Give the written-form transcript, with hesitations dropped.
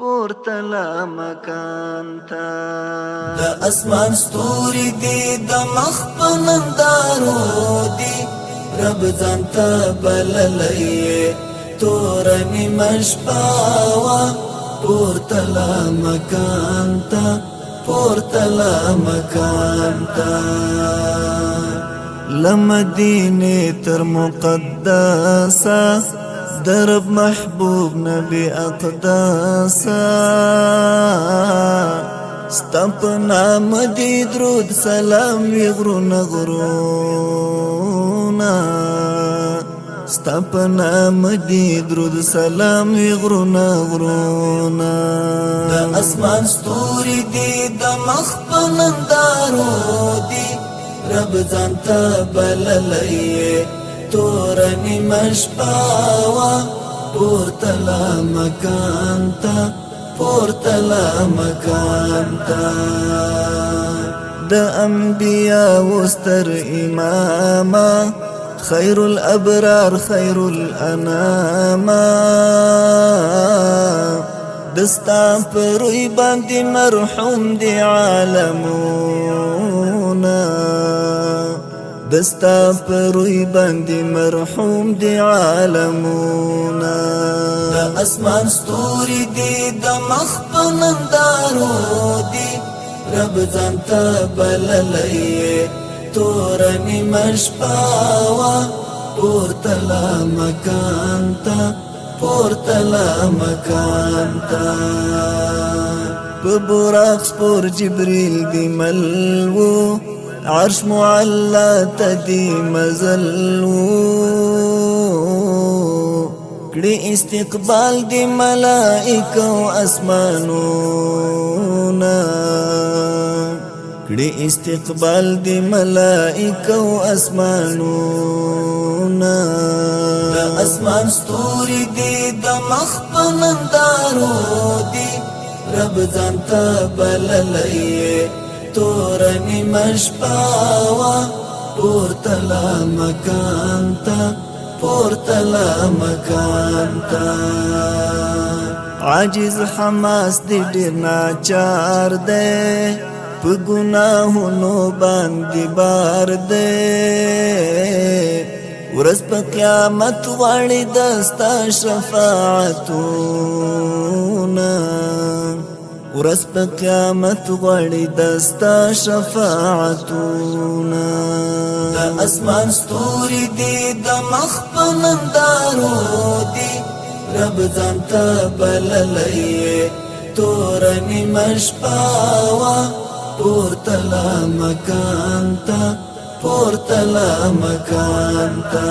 پورتلا مکان تا دا اسمان ستوری دی دا مخ پنندارو دی رب ځانتا بللئے تورنی مشپاوا پورتلا مکان تا پورتلا مکان تا لمدینه تر مقدسا درب محبوب نبی اقداسا ستپ نام دی درود سلام وی غرونا غرونا ستپ نام دی درود سلام وی غرونا غرونا دا اسمان ستوری دی دا مخ پنندارو دی رب ځانتا بللئے تورنی مشپاوا پورتلا مکان تا پورتلا مکان تا د انبیاء وستر اماما خیر الابرار خیر الانام دستا پروی باندې مرحوم دی عالمونا دستا پروی باندې مرحوم دی عالمونا دا اسمان ستوری دی دا مخ پنندارو دی رب ځانتا بللئے تورنی مشپاوا پورتلا مکان تا پورتلا مکان تا ببراق سپور جبریل دی ملوو عرش معلا تدی مزلو کڑی استقبال دی ملائکہ و اسمانونا کڑی استقبال دی ملائکہ و اسمانونا دا اسمان ستوری دی دا مخ پنندارو دی رب ځانتا بللئے تورنی مشپاوا پورتلا مکان تا پورتلا مکان تا عاجز حماس دی ډیر ناچار دی په ګناهونو باندې بار دی ورځ په قیامت غواړي دستا شفاعتونه ورځ په قیامت غواړي دستا شفاعتونه دا اسمان ستوری دی دا مخ پنندارو دی رب ځانتا بللئے تورنی مشپاوا پورتلا مکان تا پورتلا مکان تا